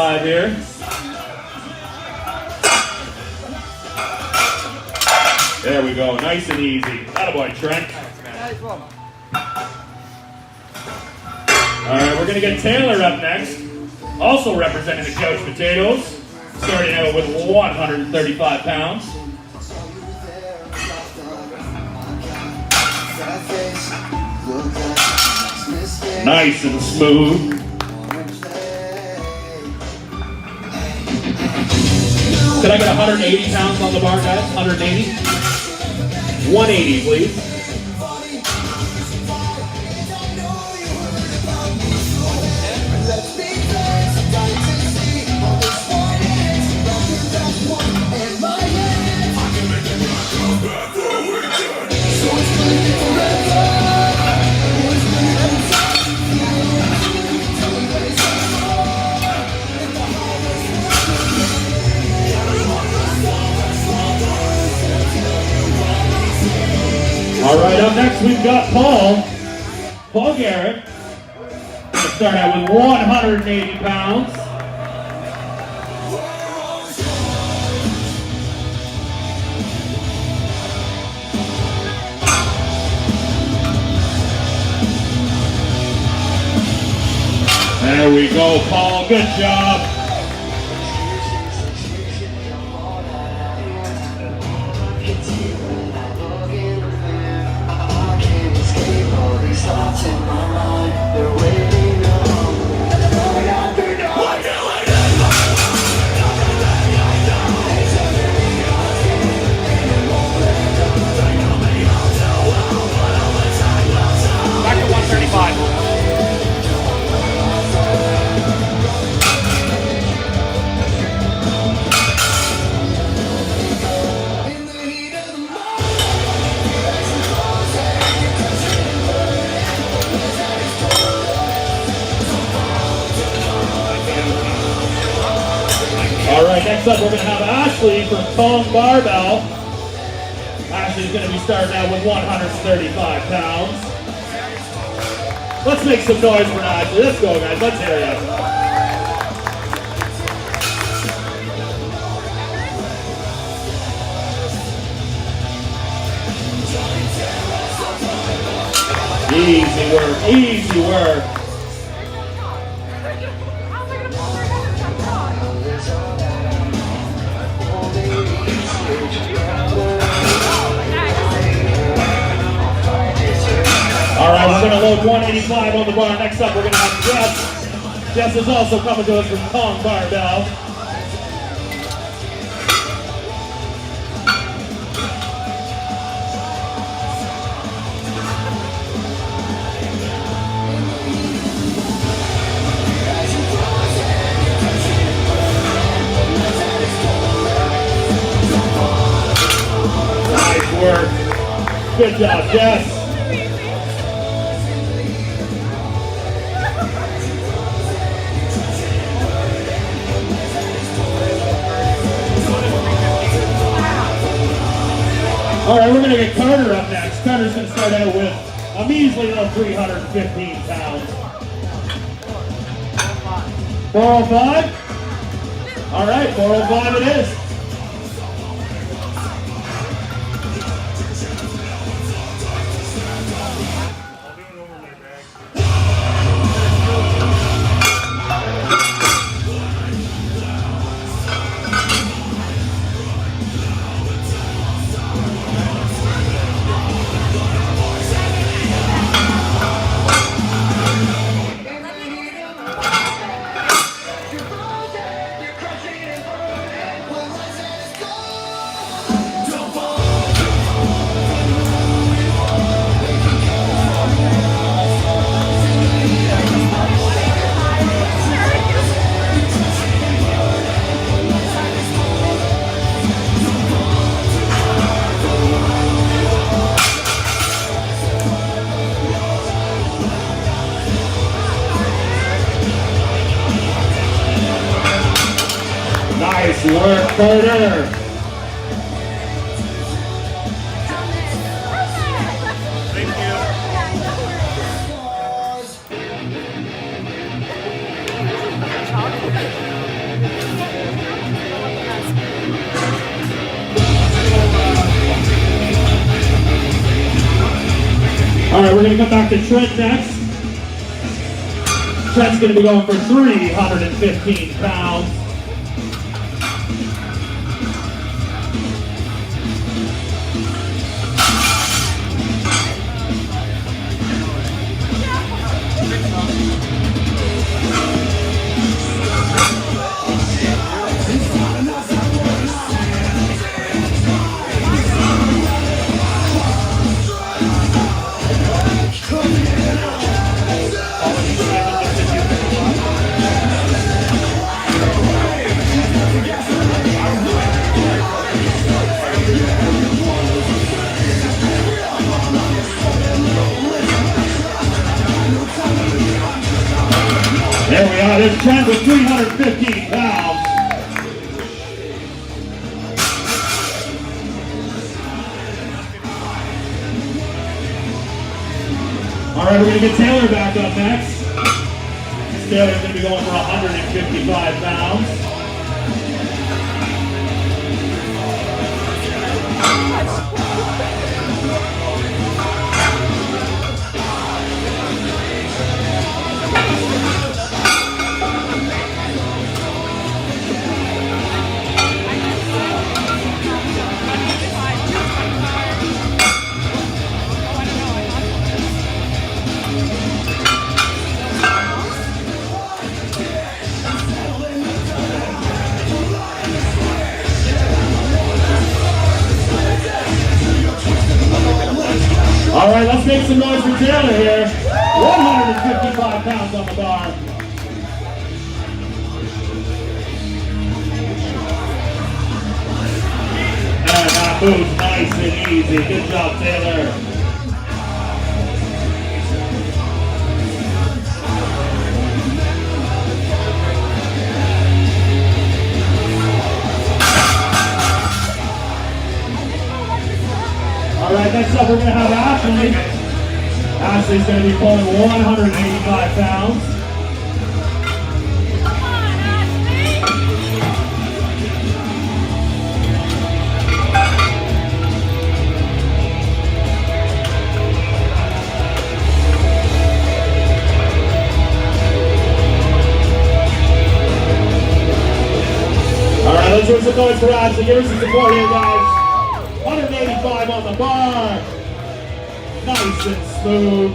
135 here. There we go, nice and easy. Attaboy, Trent. Nice one. All right, we're gonna get Taylor up next. Also representing the Couch Potatoes. Starting out with 135 pounds. Nice and smooth. Could I get 180 pounds on the bar, guys? 180? 180, please. All right, up next we've got Paul Garrett. We're gonna start out with 180 pounds. There we go, Paul, good job. Back to 135. All right, next up we're going to have Ashley from Kong Barbell. Ashley's going to be starting out with 135 pounds. Let's make some noise for Ashley. Let's go, guys. Let's hear you. Easy work, easy work. All right, we're going to load 185 on the bar. Next up, we're going to have Jess. Jess is also coming to us from Kong Barbell. Nice work. Good job, Jess. All right, we're going to get Carter up next. Carter's going to start out with a measly little 315 pounds. 405? All right, 405 it is. Nice work, Carter. Thank you. we're going to come back to Trent next. Trent's going to be going for 315 pounds. There we are, there's Trent with 315 pounds. All right, we're going to get Taylor back up next. Taylor's going to be going for 155 pounds. All right, let's make some noise for Taylor here. 155 pounds on the bar. And that moves nice and easy. Good job, Taylor. All right, next up we're going to have Ashley. Ashley's going to be pulling 185 pounds. Come on, Ashley! All right, let's hear some noise for Ashley. Give her some support here, guys. 185 on the bar. Nice and smooth.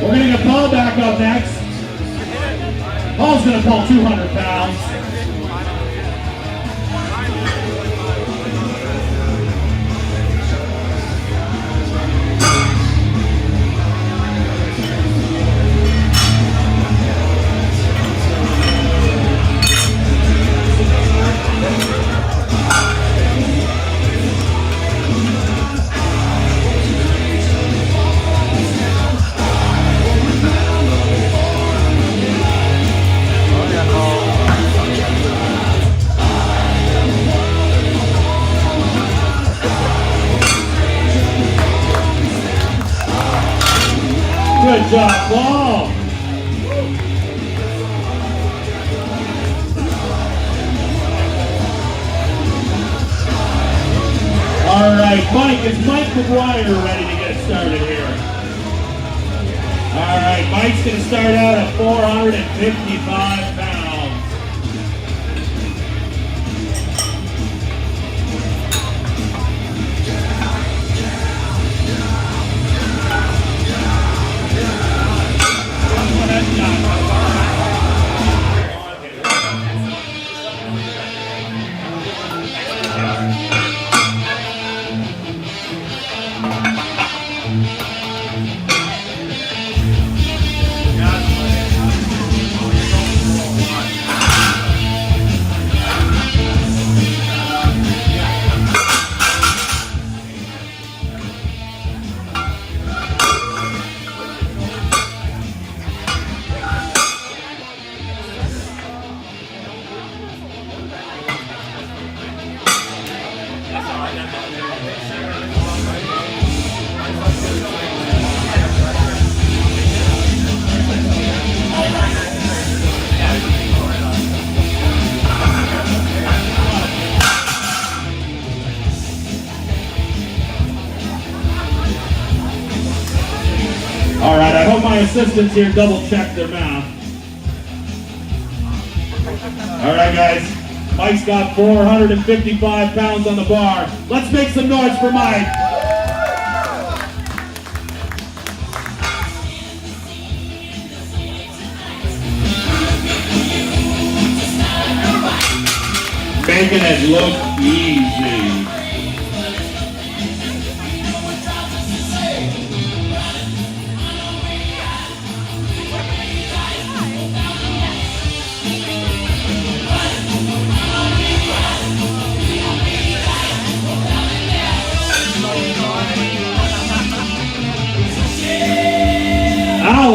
We're going to get Paul back up next. Paul's going to pull 200 pounds. Good job, Paul. All right, Mike, is Mike McGuire ready to get started here? All right, Mike's going to start out at 455 pounds. hope my assistants here double check their math. All right, guys. Mike's got 455 pounds on the bar. Let's make some noise for Mike. Making it look easy.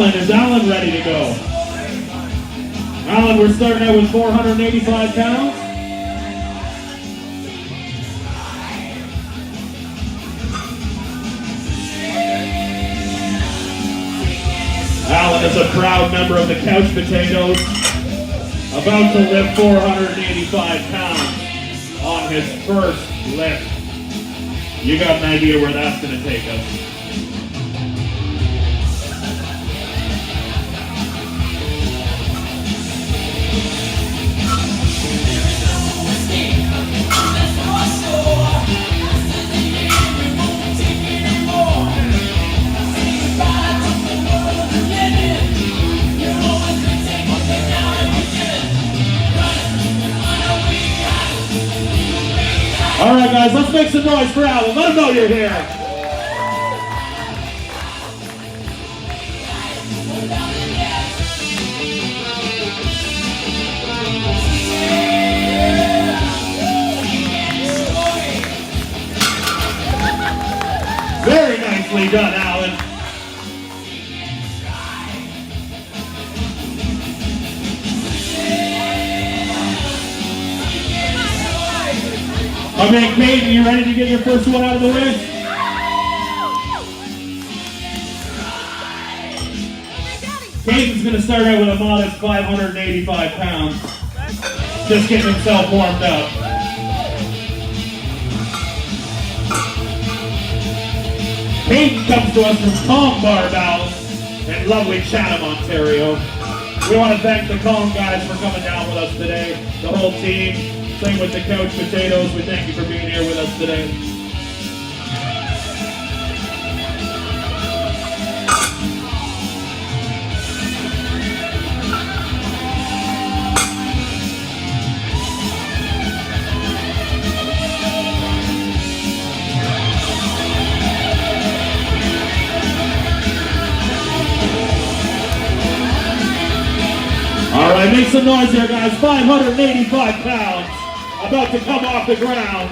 Is Alan ready to go? Alan, we're starting out with 485 pounds. Alan is a proud member of the Couch Potatoes, about to lift 485 pounds on his first lift. You got an idea where that's going to take us. All right, guys, let's make some noise for Alan. Let him know you're here. Very nicely done, Alan. My man Kate, are you ready to get your first one out of the way? Kate is going to start out with a modest 585 pounds. Just getting himself warmed up. Kate comes to us from Calm Barbell in lovely Chatham, Ontario. We want to thank the Calm guys for coming down with us today, the whole team. Same with the Couch Potatoes. We thank you for being here with us today. All right, make some noise here, guys. 585 pounds. About to come off the ground.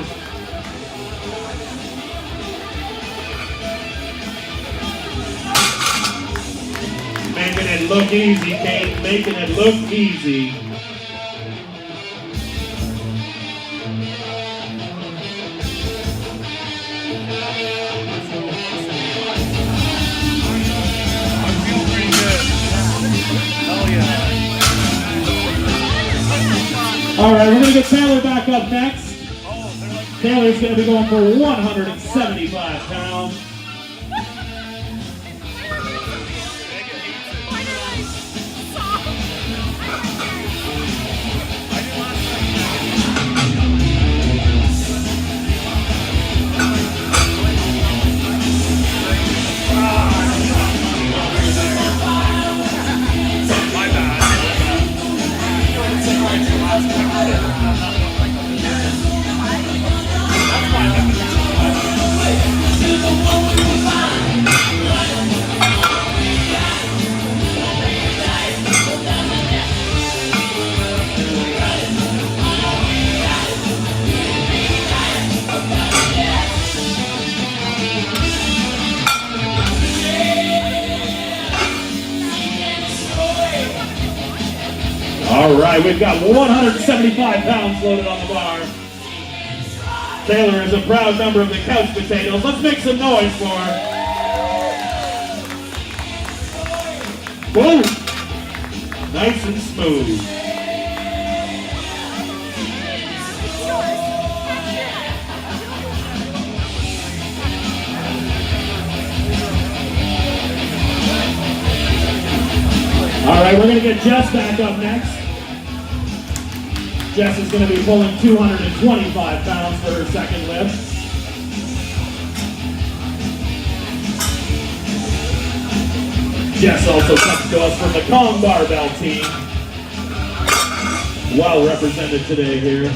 Making it look easy, Kate. Making it look easy. All right, we're going to get Taylor back up next. Taylor's going to be going for 175 pounds. All right, we've got 175 pounds loaded on the bar. Taylor is a proud member of the Couch Potatoes. Let's make some noise for her. Boom! Nice and smooth. going to get Jess back up next. Jess is going to be pulling 225 pounds for her second lift. Jess also comes to us from the Kong Barbell team. Well represented today here.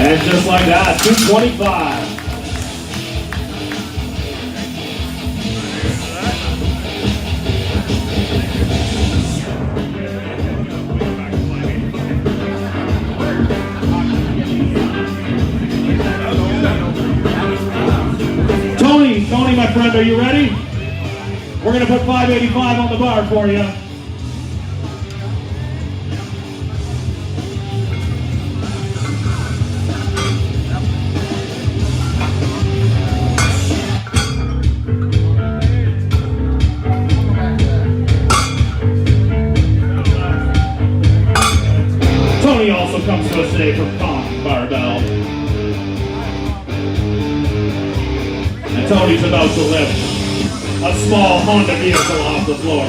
And just like that, 225. Tony, my friend, are you ready? We're going to put 585 on the bar for you. Tony also comes to us today from Kong Barbell. And Tony's about to lift a small Honda vehicle off the floor.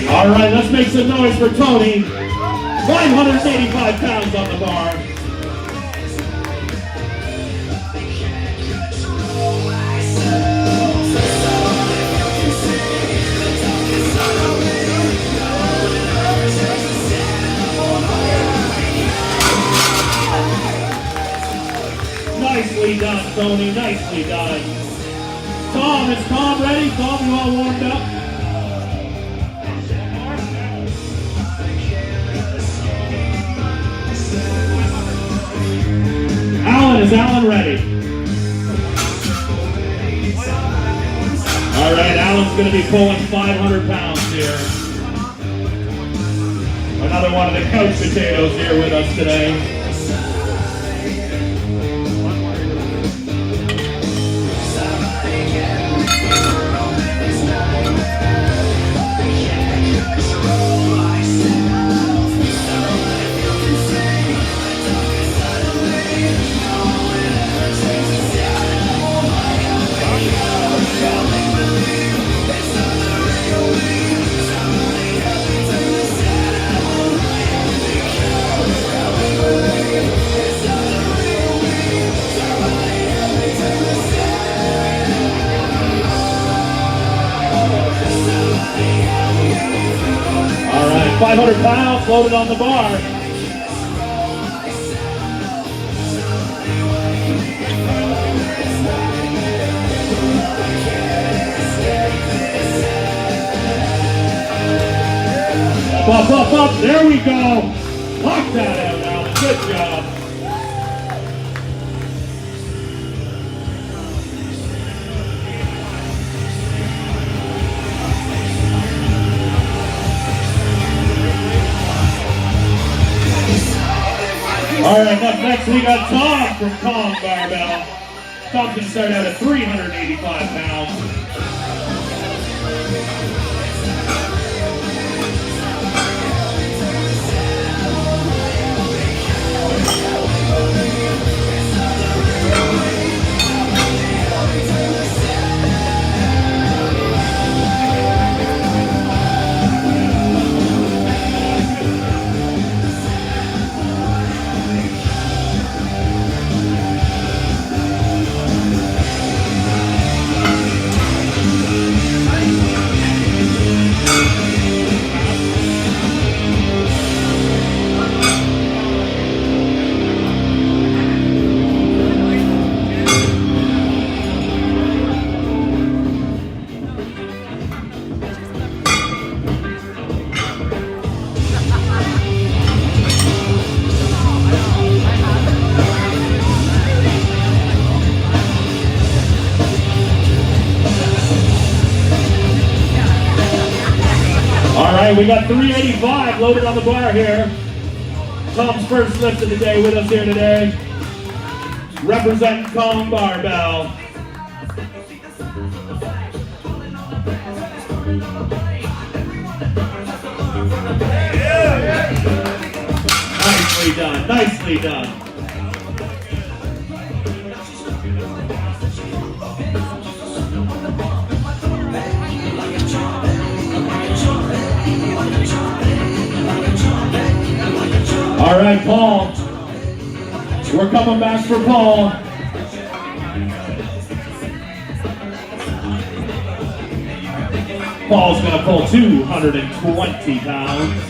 All right, let's make some noise for Tony. 585 pounds on the bar. Nicely done, Tony, nicely done. Tom, is Tom ready? Tom, you all warmed up? Is Alan ready? All right, Alan's going to be pulling 500 pounds here. Another one of the couch potatoes here with us today. All right, 500 pounds loaded on the bar. Up, there we go. Lock that out, Alan. Good job. All right, up next we got Tom from Kong Barbell. Tom's going to start out at 385 pounds. right, we got 385 loaded on the bar here. Tom's first lift of the day with us here today. Representing Kong Barbell. Nicely done, nicely done. All right, Paul. We're coming back for Paul. Paul's gonna pull 220 pounds.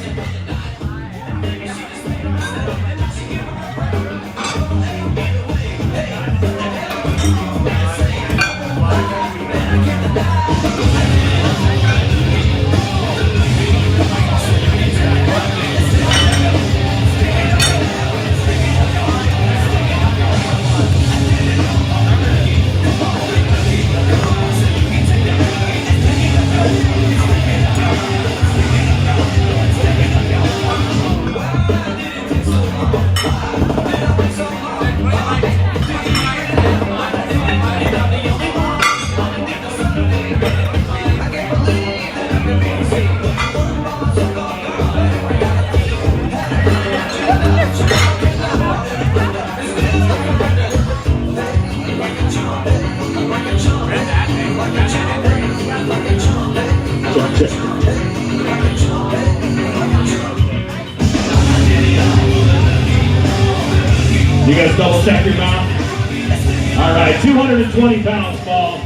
You guys double check your mouth? All right, 220 pounds, Paul.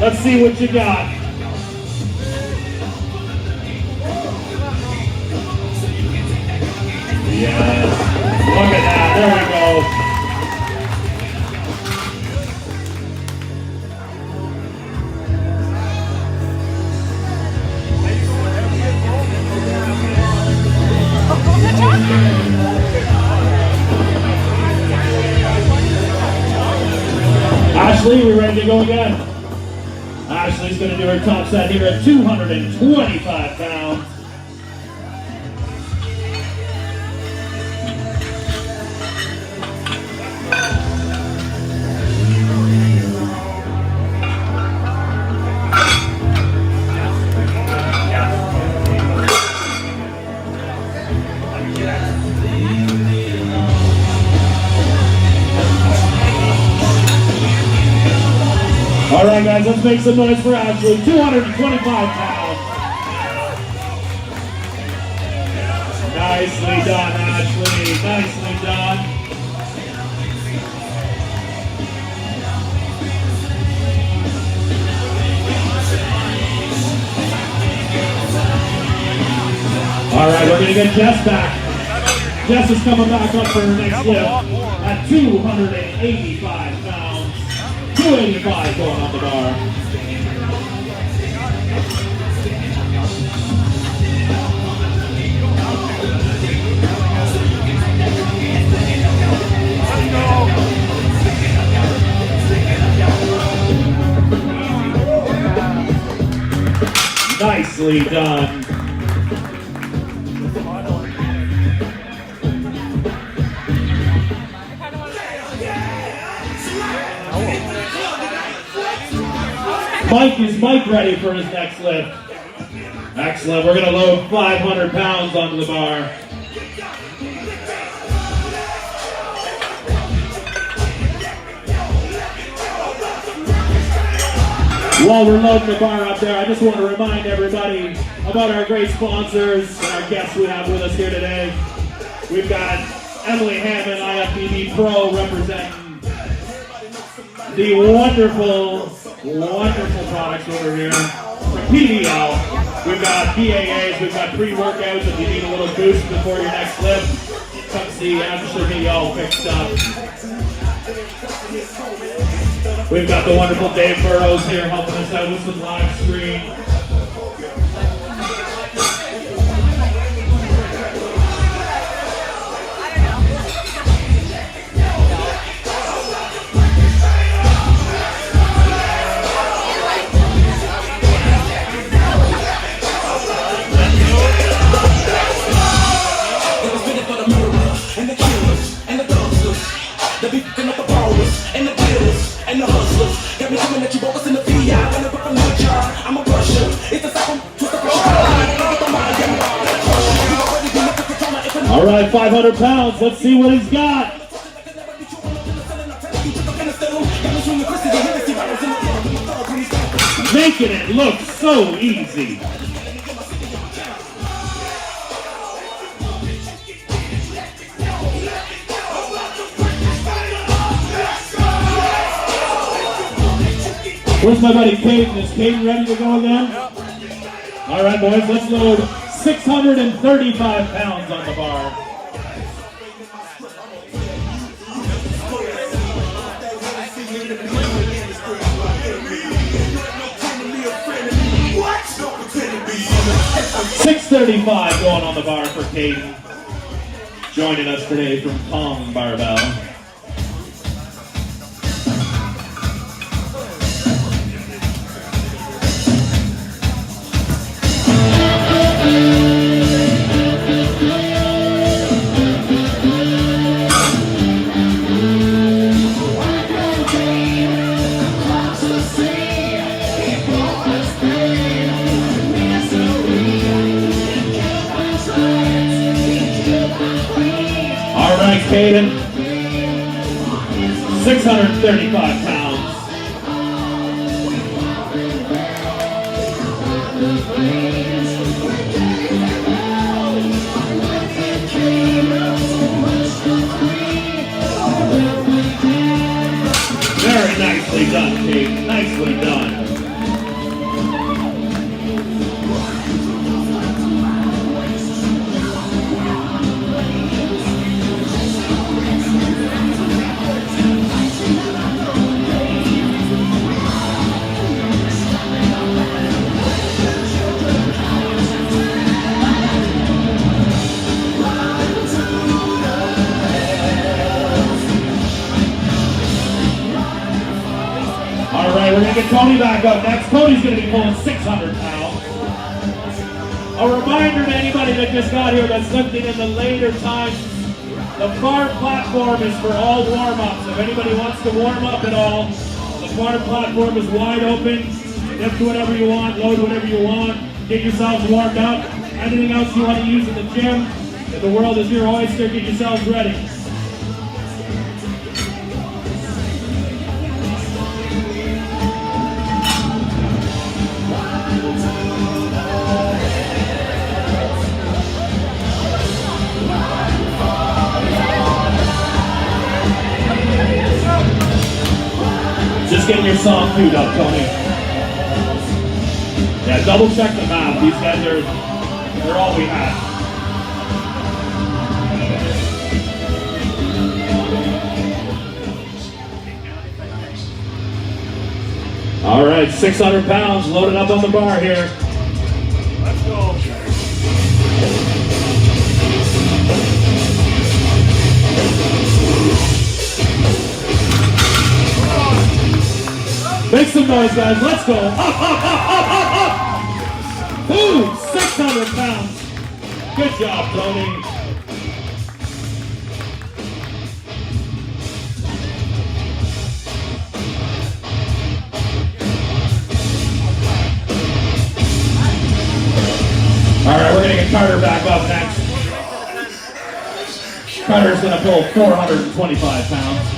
Let's see what you got. Yes, look at that, there we go. Ashley, we ready to go again? Ashley's going to do her top set here at 225 pounds. All right, guys, let's make some noise for Ashley. 225 pounds. Nicely done, Ashley. Nicely done. All right, we're going to get Jess back. Jess is coming back up for her next lift at 285 pounds. 285 going on the bar. Nicely done. Is Mike ready for his next lift? Excellent. We're going to load 500 pounds onto the bar. While we're loading the bar up there, I just want to remind everybody about our great sponsors and our guests we have with us here today. We've got Emily Hammond, IFBB Pro, representing the wonderful products over here. From PDL, we've got PAAs, we've got pre-workouts if you need a little boost before your next lift. Come see Ashley, get you all fixed up. We've got the wonderful Dave Burrows here helping us out with some live stream. All right, 500 pounds. Let's see what he's got. Making it look so easy. Where's my buddy Caden? Is Caden ready to go again? Yep. All right, boys, let's load 635 pounds on the bar. $635 going on the bar for Caden. Joining us today from Kong Barbell. Caden, 635 pounds. Very nicely done, Caden. Nicely done. We're going to get Tony back up next. Tony's going to be pulling 600 pounds. A reminder to anybody that just got here that's lifting in the later times, the bar platform is for all warm-ups. If anybody wants to warm up at all, the bar platform is wide open. Lift whatever you want, load whatever you want, get yourselves warmed up. Anything else you want to use in the gym, if the world is your oyster, get yourselves ready. Just getting your song queued up, Tony. Yeah, double check the math. These guys they're all we have. All right, 600 pounds loaded up on the bar here. Let's go. Make some noise, guys. Let's go. Up, up, up, up, up, up. Boom, 600 pounds. Good job, Tony. All right, we're going to get Carter back up next. Carter's going to pull 425 pounds.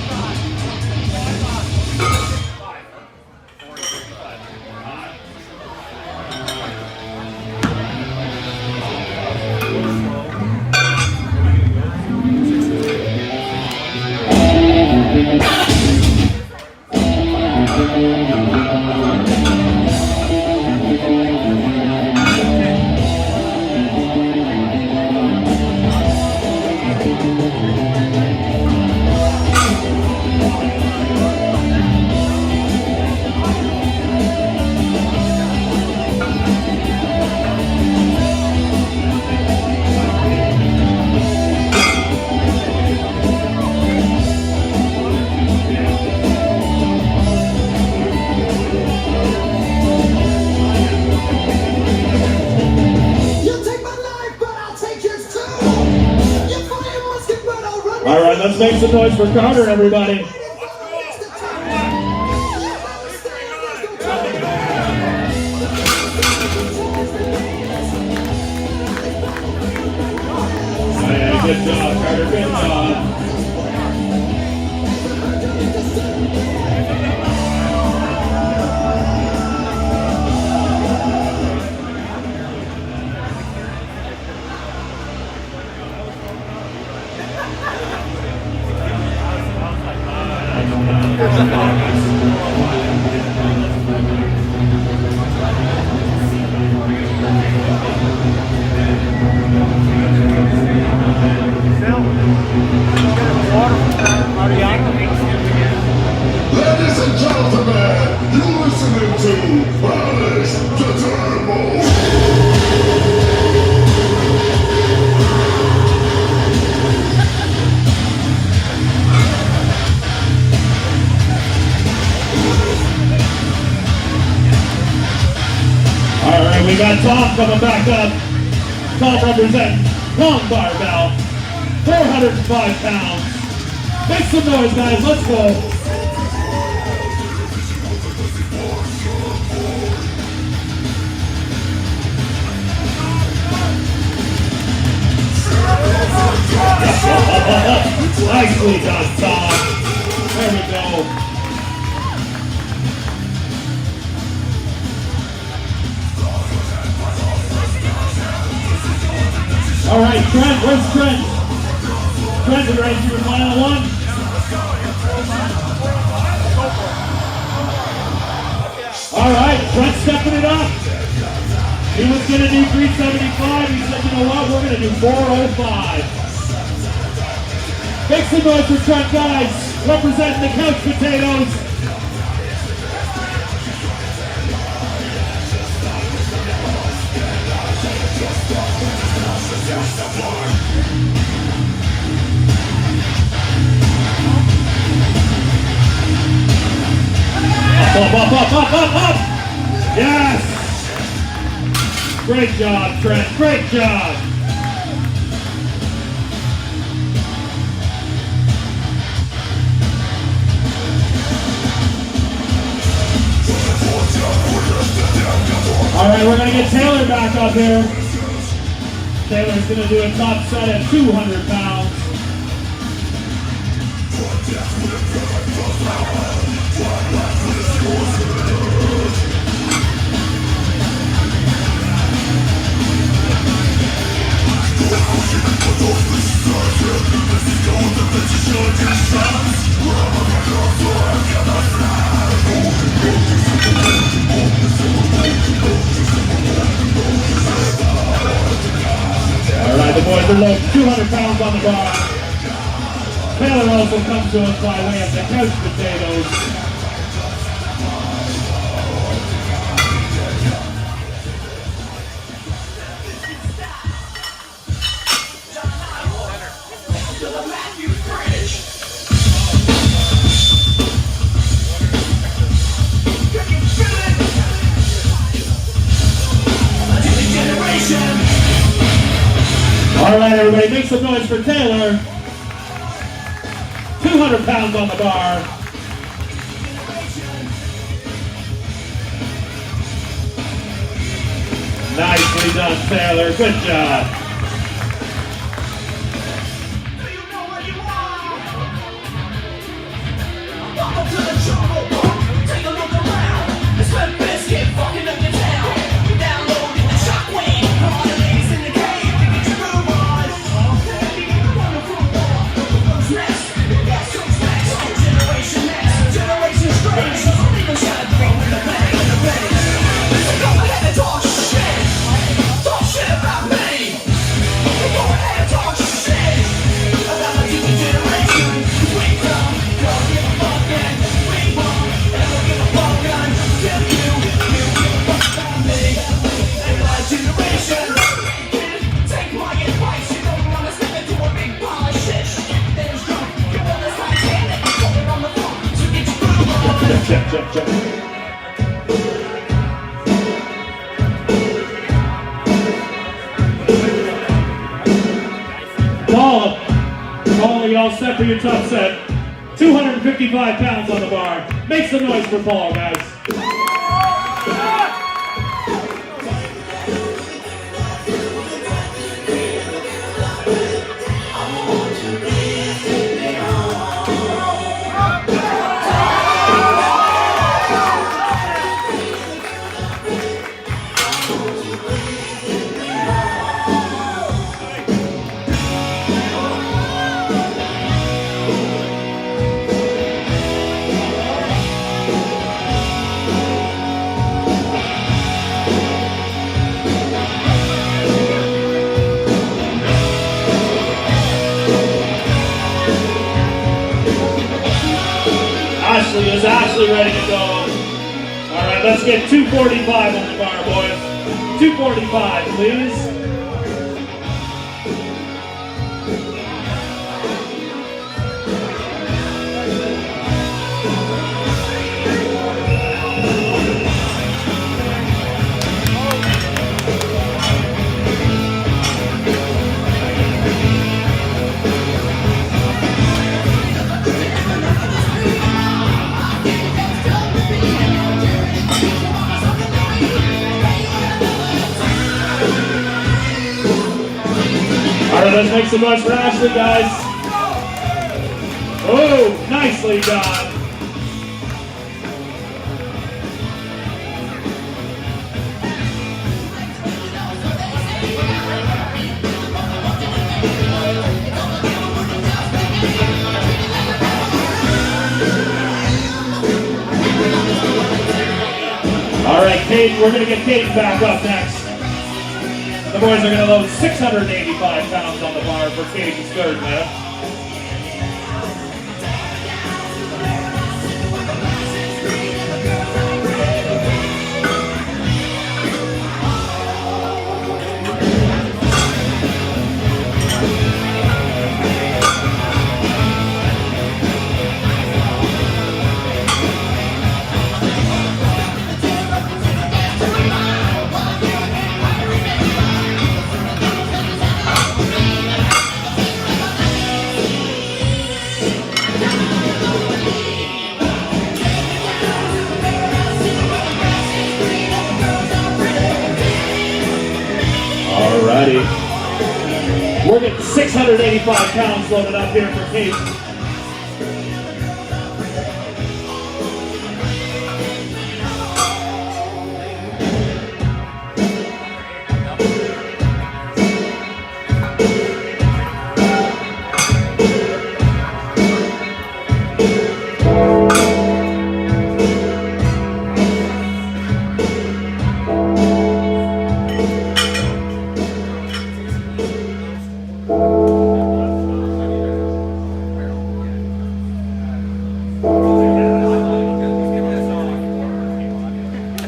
All right, let's make some noise for Carter, everybody. job, Carter. Good job. Ladies and gentlemen, you're listening to BorderCity Barbell. All right, we got Tom coming back up. Tom representing Long Barbell, 405 pounds. Make some noise, guys. Let's go. Nicely done, Tom. There we go. All right, Trent, where's Trent? Trent, you ready for your final one? All right, Trent stepping it up. He was going to do 375. He said, you know what, we're going to do 405. Make some noise for Trent, guys. Representing the Couch Potatoes. Up. Yes. Great job, Trent. Great job. All right, we're going to get Taylor back up here. Taylor's going to do a top set at 200 pounds. All right, the boys are low, 200 pounds on the bar. Taylor also comes to us by way of the Couch Potatoes. All right, everybody, make some noise for Taylor. 200 pounds on the bar. Nicely done, Taylor. Good job. Welcome to the jungle book. Take a look around. It's Red Biscuit fucking up your town. We downloaded the shockwave. All the ladies in the cave. Get your groove on. Next, got some snacks. Generation next. Generation strange. Don't even try to bring with the bang. Listen, go ahead and talk shit. Talk shit about me. Go ahead and talk shit about my future generation. We don't give a fuck and we won't ever give a fuck until you give a fuck about me and my generation. Kid, take my advice. You don't wanna step into a big pile of shit. There's drunk, you wanna start getting it. Going on the floor, so get your groove on. Paul, you all set for your top set? 255 pounds on the bar. Make some noise for Paul, guys. Ashley. Is Ashley ready to go? All right, let's get 245 on the bar, boys. 245, please. All right, let's make some noise for Ashley, guys. Oh, nicely done. All right, Kate, we're going to get Kate back up next. The boys are going to load 685 pounds on the bar for Katie's third lift. Alrighty. We're getting 685 pounds loaded up here for Kate.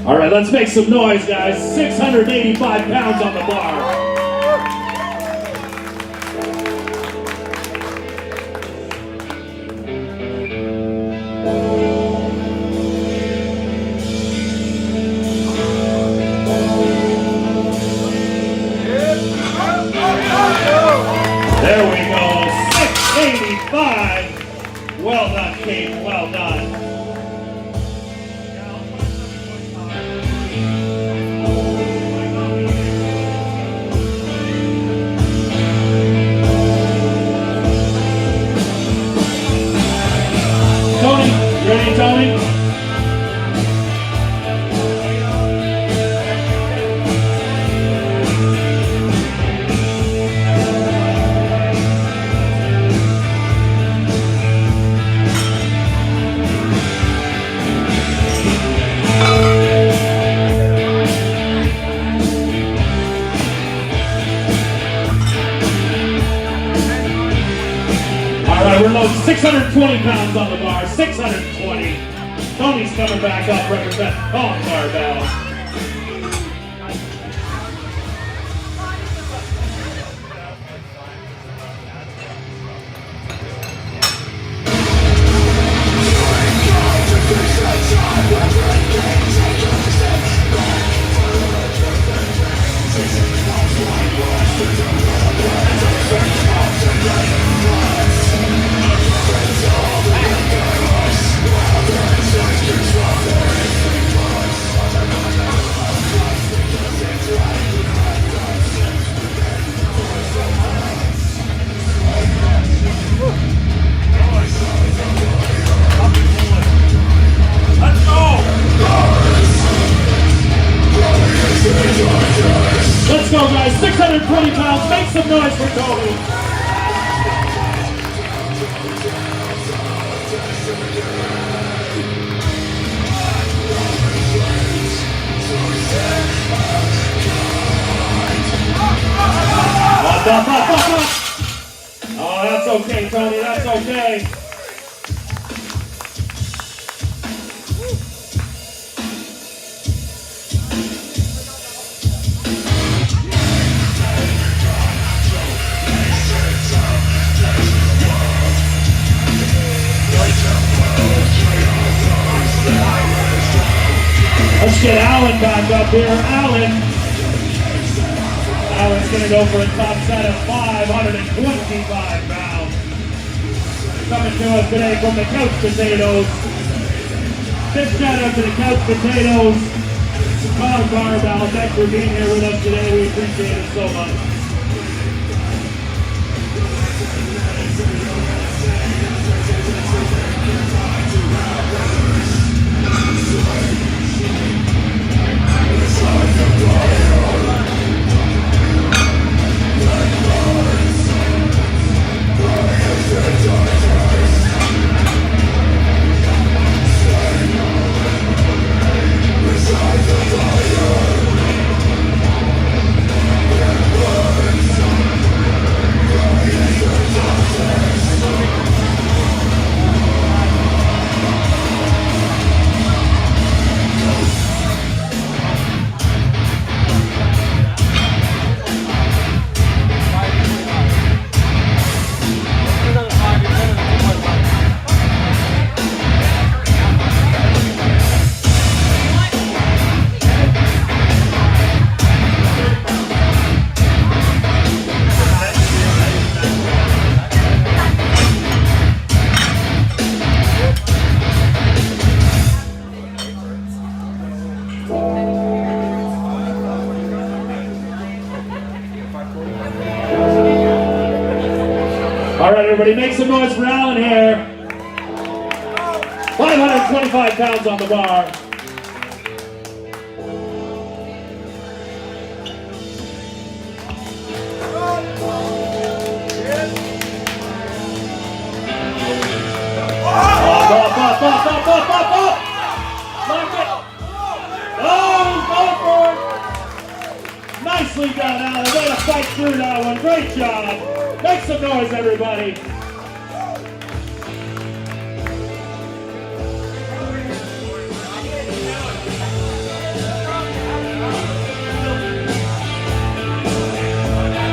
All right, let's make some noise, guys. 685 pounds on the bar. There we go, 685. Well done, Kate, well done. Tony, you ready, Tony? All right, we're loading 620 pounds on the bar, 620. Tony's coming back up, representing Kong Barbell. Let's go, guys. 620 pounds. Make some noise for Tony. Oh, that's okay, Tony. That's okay. Let's get Alan back up here. Alan's gonna go for a top set of 525 pounds. Coming to us today from the Couch Potatoes. Big shout out to the Couch Potatoes. Barbell, thanks for being here with us today. We appreciate it so much. All right, everybody, make some noise for Alan here. 525 pounds on the bar. Up. Lock it. Oh, he's going for it. Nicely done, Alan. Way to fight through that one. Great job. Make some noise, everybody.